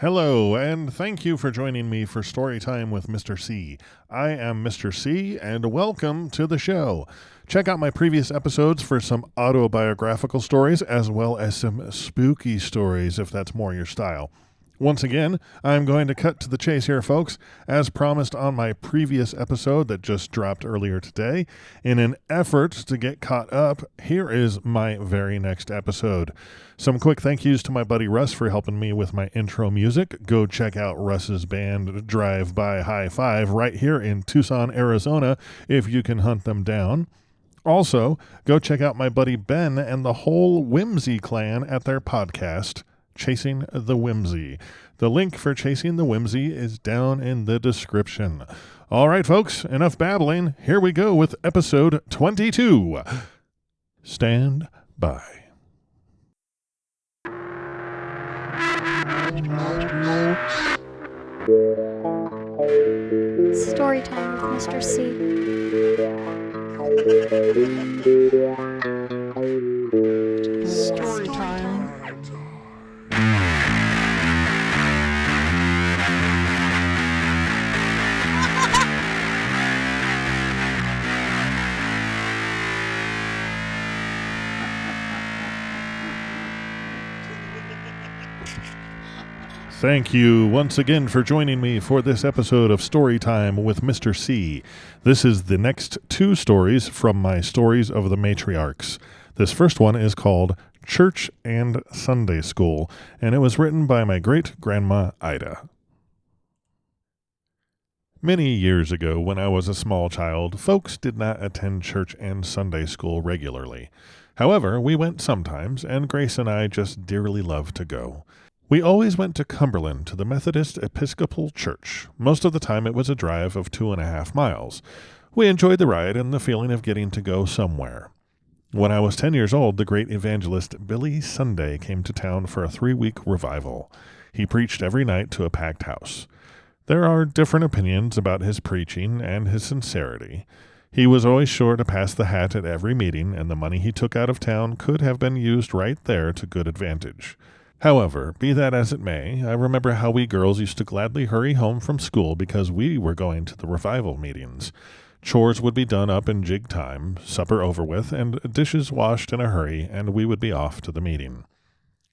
Hello, and thank you for joining me for Storytime with Mr. C. I am Mr. C, and welcome to the show. Check out my previous episodes for some autobiographical stories, as well as some spooky stories, if that's more your style. Once again, I'm going to cut to the chase here, folks. As promised on my previous episode that just dropped earlier today, in an effort to get caught up, here is my very next episode. Some quick thank yous to my buddy Russ for helping me with my intro music. Go check out Russ's band Drive By High Five right here in Tucson, Arizona, if you can hunt them down. Also, go check out my buddy Ben and the whole Whimsy clan at their podcast, Chasing the Whimsy. The link for Chasing the Whimsy is down in the description. All right, folks, enough babbling. Here we go with episode 22. Stand by. Storytime with Mr. C. Storytime. Thank you once again for joining me for this episode of Storytime with Mr. C. This is the next two stories from my Stories of the Matriarchs. This first one is called Church and Sunday School, and it was written by my great-grandma Ida. Many years ago, when I was a small child, folks did not attend church and Sunday school regularly. However, we went sometimes, and Grace and I just dearly loved to go. We always went to Cumberland to the Methodist Episcopal Church. Most of the time it was a drive of 2.5 miles. We enjoyed the ride and the feeling of getting to go somewhere. When I was 10 years old, the great evangelist Billy Sunday came to town for a 3-week revival. He preached every night to a packed house. There are different opinions about his preaching and his sincerity. He was always sure to pass the hat at every meeting, and the money he took out of town could have been used right there to good advantage. However, be that as it may, I remember how we girls used to gladly hurry home from school because we were going to the revival meetings. Chores would be done up in jig time, supper over with, and dishes washed in a hurry, and we would be off to the meeting.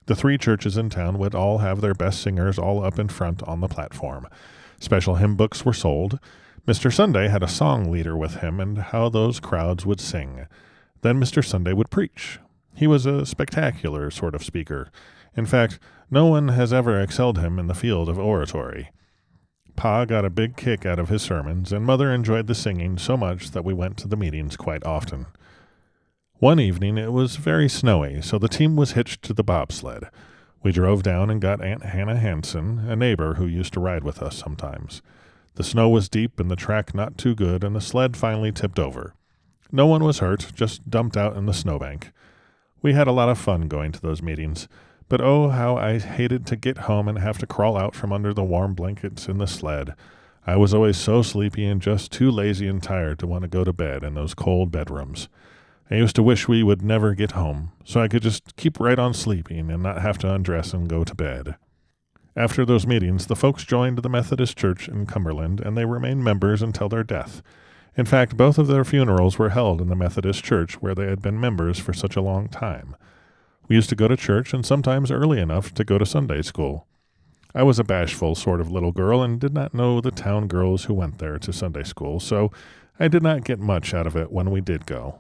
The 3 churches in town would all have their best singers all up in front on the platform. Special hymn books were sold. Mr. Sunday had a song leader with him, and how those crowds would sing. Then Mr. Sunday would preach. He was a spectacular sort of speaker. In fact, no one has ever excelled him in the field of oratory. Pa got a big kick out of his sermons, and Mother enjoyed the singing so much that we went to the meetings quite often. One evening it was very snowy, so the team was hitched to the bobsled. We drove down and got Aunt Hannah Hanson, a neighbor who used to ride with us sometimes. The snow was deep and the track not too good, and the sled finally tipped over. No one was hurt, just dumped out in the snowbank. We had a lot of fun going to those meetings. But oh, how I hated to get home and have to crawl out from under the warm blankets in the sled. I was always so sleepy and just too lazy and tired to want to go to bed in those cold bedrooms. I used to wish we would never get home, so I could just keep right on sleeping and not have to undress and go to bed. After those meetings, the folks joined the Methodist Church in Cumberland, and they remained members until their death. In fact, both of their funerals were held in the Methodist Church where they had been members for such a long time. We used to go to church, and sometimes early enough to go to Sunday school. I was a bashful sort of little girl and did not know the town girls who went there to Sunday school, so I did not get much out of it when we did go.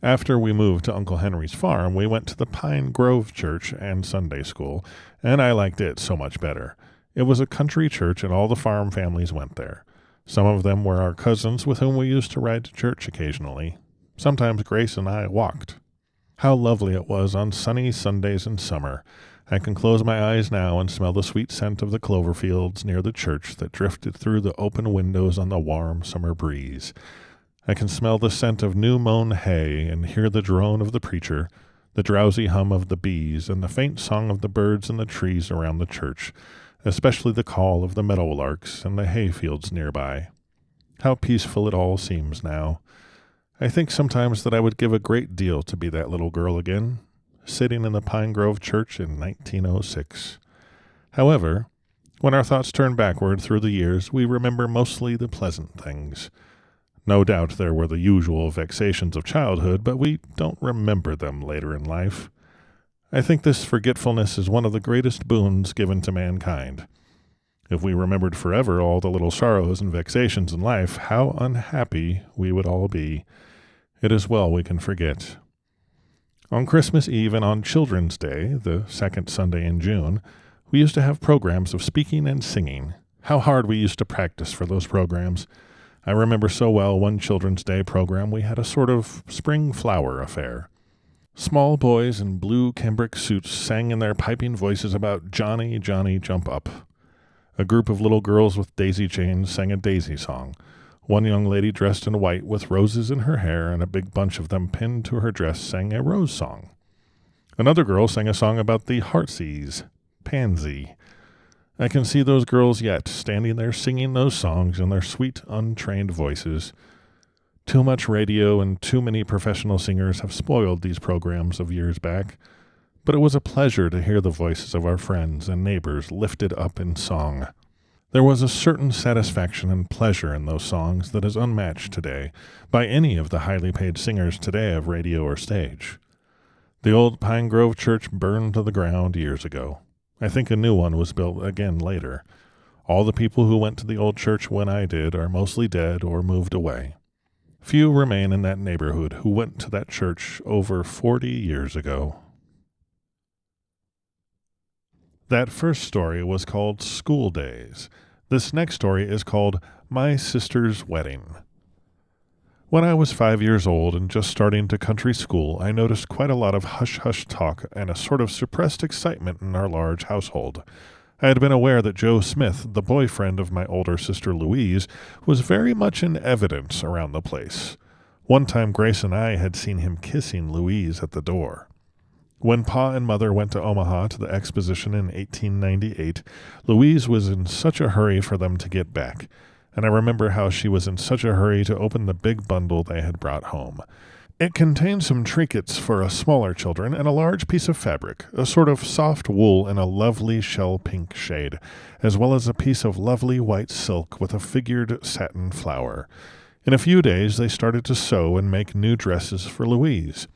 After we moved to Uncle Henry's farm, we went to the Pine Grove Church and Sunday school, and I liked it so much better. It was a country church, and all the farm families went there. Some of them were our cousins with whom we used to ride to church occasionally. Sometimes Grace and I walked. How lovely it was on sunny Sundays in summer. I can close my eyes now and smell the sweet scent of the clover fields near the church that drifted through the open windows on the warm summer breeze. I can smell the scent of new-mown hay and hear the drone of the preacher, the drowsy hum of the bees, and the faint song of the birds in the trees around the church, especially the call of the meadowlarks and the hayfields nearby. How peaceful it all seems now. I think sometimes that I would give a great deal to be that little girl again, sitting in the Pine Grove Church in 1906. However, When our thoughts turn backward through the years, we remember mostly the pleasant things. No doubt there were the usual vexations of childhood, but we don't remember them later in life. I think this forgetfulness is one of the greatest boons given to mankind. If we remembered forever all the little sorrows and vexations in life, how unhappy we would all be. It is well we can forget. On Christmas Eve and on Children's Day, the second Sunday in June, we used to have programs of speaking and singing. How hard we used to practice for those programs. I remember so well one Children's Day program we had a sort of spring flower affair. Small boys in blue cambric suits sang in their piping voices about Johnny, Johnny, jump up. A group of little girls with daisy chains sang a daisy song. One young lady dressed in white with roses in her hair and a big bunch of them pinned to her dress sang a rose song. Another girl sang a song about the heartsease, pansy. I can see those girls yet, standing there singing those songs in their sweet, untrained voices. Too much radio and too many professional singers have spoiled these programs of years back, but it was a pleasure to hear the voices of our friends and neighbors lifted up in song. There was a certain satisfaction and pleasure in those songs that is unmatched today by any of the highly paid singers today of radio or stage. The old Pine Grove Church burned to the ground years ago. I think a new one was built again later. All the people who went to the old church when I did are mostly dead or moved away. Few remain in that neighborhood who went to that church over 40 years ago. That first story was called School Days. This next story is called My Sister's Wedding. When I was 5 years old and just starting to country school, I noticed quite a lot of hush-hush talk and a sort of suppressed excitement in our large household. I had been aware that Joe Smith, the boyfriend of my older sister Louise, was very much in evidence around the place. One time Grace and I had seen him kissing Louise at the door. When Pa and Mother went to Omaha to the exposition in 1898, Louise was in such a hurry for them to get back, and I remember how she was in such a hurry to open the big bundle they had brought home. It contained some trinkets for us smaller children and a large piece of fabric, a sort of soft wool in a lovely shell pink shade, as well as a piece of lovely white silk with a figured satin flower. In a few days they started to sew and make new dresses for Louise.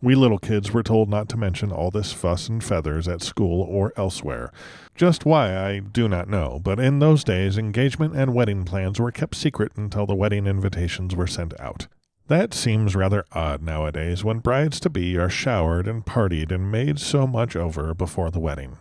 We little kids were told not to mention all this fuss and feathers at school or elsewhere. Just why, I do not know, but in those days engagement and wedding plans were kept secret until the wedding invitations were sent out. That seems rather odd nowadays when brides-to-be are showered and partied and made so much over before the wedding.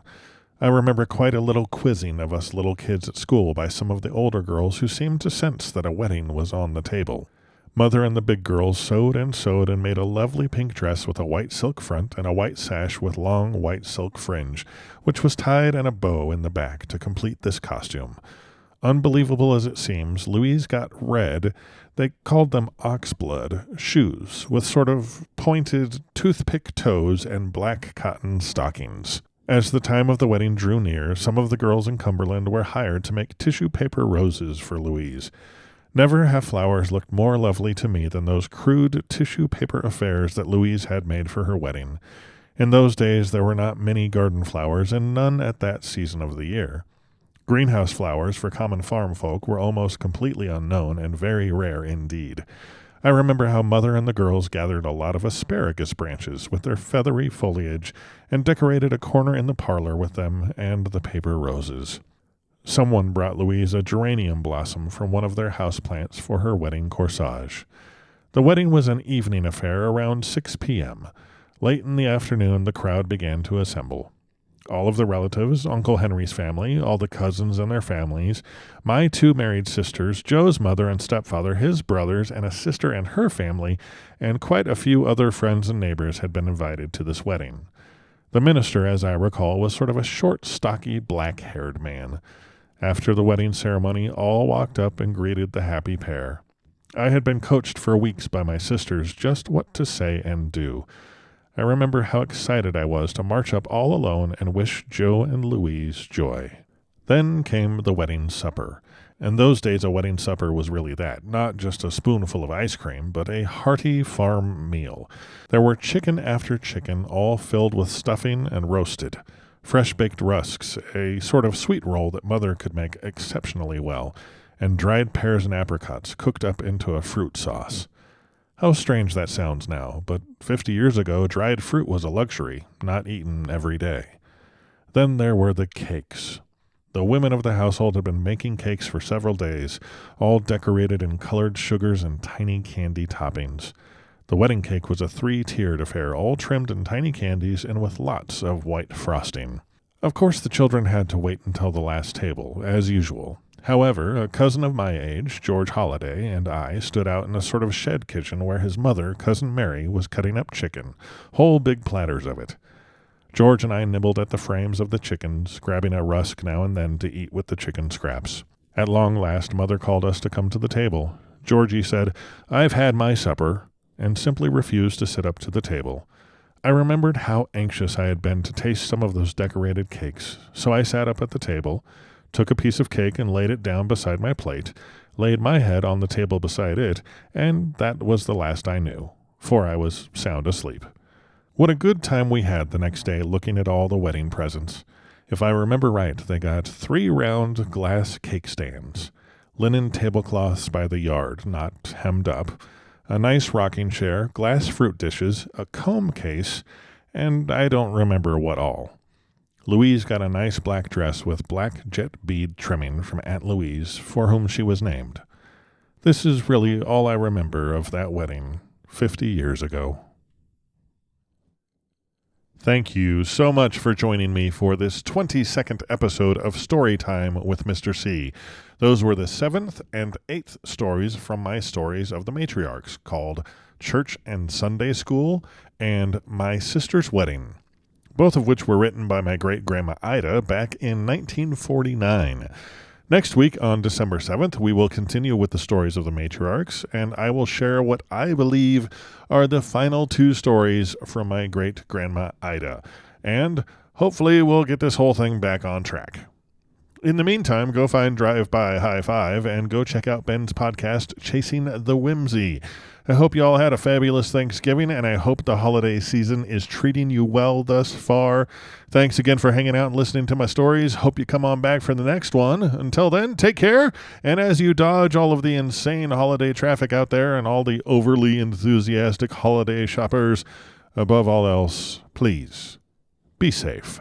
I remember quite a little quizzing of us little kids at school by some of the older girls who seemed to sense that a wedding was on the table. Mother and the big girls sewed and made a lovely pink dress with a white silk front and a white sash with long white silk fringe, which was tied in a bow in the back to complete this costume. Unbelievable as it seems, Louise got red, they called them oxblood, shoes with sort of pointed toothpick toes and black cotton stockings. As the time of the wedding drew near, some of the girls in Cumberland were hired to make tissue paper roses for Louise. Never have flowers looked more lovely to me than those crude tissue paper affairs that Louise had made for her wedding. In those days there were not many garden flowers, and none at that season of the year. Greenhouse flowers for common farm folk were almost completely unknown and very rare indeed. I remember how Mother and the girls gathered a lot of asparagus branches with their feathery foliage and decorated a corner in the parlor with them and the paper roses. Someone brought Louise a geranium blossom from one of their houseplants for her wedding corsage. The wedding was an evening affair around 6 p.m. Late in the afternoon the crowd began to assemble. All of the relatives, Uncle Henry's family, all the cousins and their families, my 2 married sisters, Joe's mother and stepfather, his brothers, and a sister and her family, and quite a few other friends and neighbors had been invited to this wedding. The minister, as I recall, was sort of a short, stocky, black-haired man. After the wedding ceremony, all walked up and greeted the happy pair. I had been coached for weeks by my sisters just what to say and do. I remember how excited I was to march up all alone and wish Joe and Louise joy. Then came the wedding supper. In those days a wedding supper was really that, not just a spoonful of ice cream, but a hearty farm meal. There were chicken after chicken, all filled with stuffing and roasted. fresh-baked rusks, a sort of sweet roll that Mother could make exceptionally well, and dried pears and apricots cooked up into a fruit sauce. How strange that sounds now, but 50 years ago, dried fruit was a luxury, not eaten every day. Then there were the cakes. The women of the household had been making cakes for several days, all decorated in colored sugars and tiny candy toppings. The wedding cake was a 3-tiered affair, all trimmed in tiny candies and with lots of white frosting. Of course, the children had to wait until the last table, as usual. However, a cousin of my age, George Holliday, and I stood out in a sort of shed kitchen where his mother, Cousin Mary, was cutting up chicken, whole big platters of it. George and I nibbled at the frames of the chickens, grabbing a rusk now and then to eat with the chicken scraps. At long last, Mother called us to come to the table. Georgie said, "I've had my supper," and simply refused to sit up to the table. I remembered how anxious I had been to taste some of those decorated cakes, so I sat up at the table, took a piece of cake and laid it down beside my plate, laid my head on the table beside it, and that was the last I knew, for I was sound asleep. What a good time we had the next day looking at all the wedding presents. If I remember right, they got 3 round glass cake stands, linen tablecloths by the yard, not hemmed up, a nice rocking chair, glass fruit dishes, a comb case, and I don't remember what all. Louise got a nice black dress with black jet bead trimming from Aunt Louise, for whom she was named. This is really all I remember of that wedding 50 years ago. Thank you so much for joining me for this 22nd episode of Storytime with Mr. C. Those were the 7th and 8th stories from my stories of the Matriarchs, called Church and Sunday School and My Sister's Wedding, both of which were written by my great-grandma Ida back in 1949. Next week, on December 7th, we will continue with the stories of the Matriarchs, and I will share what I believe are the final 2 stories from my great-grandma Ida. And hopefully we'll get this whole thing back on track. In the meantime, go find Drive-By High Five and go check out Ben's podcast, Chasing the Whimsy. I hope you all had a fabulous Thanksgiving, and I hope the holiday season is treating you well thus far. Thanks again for hanging out and listening to my stories. Hope you come on back for the next one. Until then, take care, and as you dodge all of the insane holiday traffic out there and all the overly enthusiastic holiday shoppers, above all else, please be safe.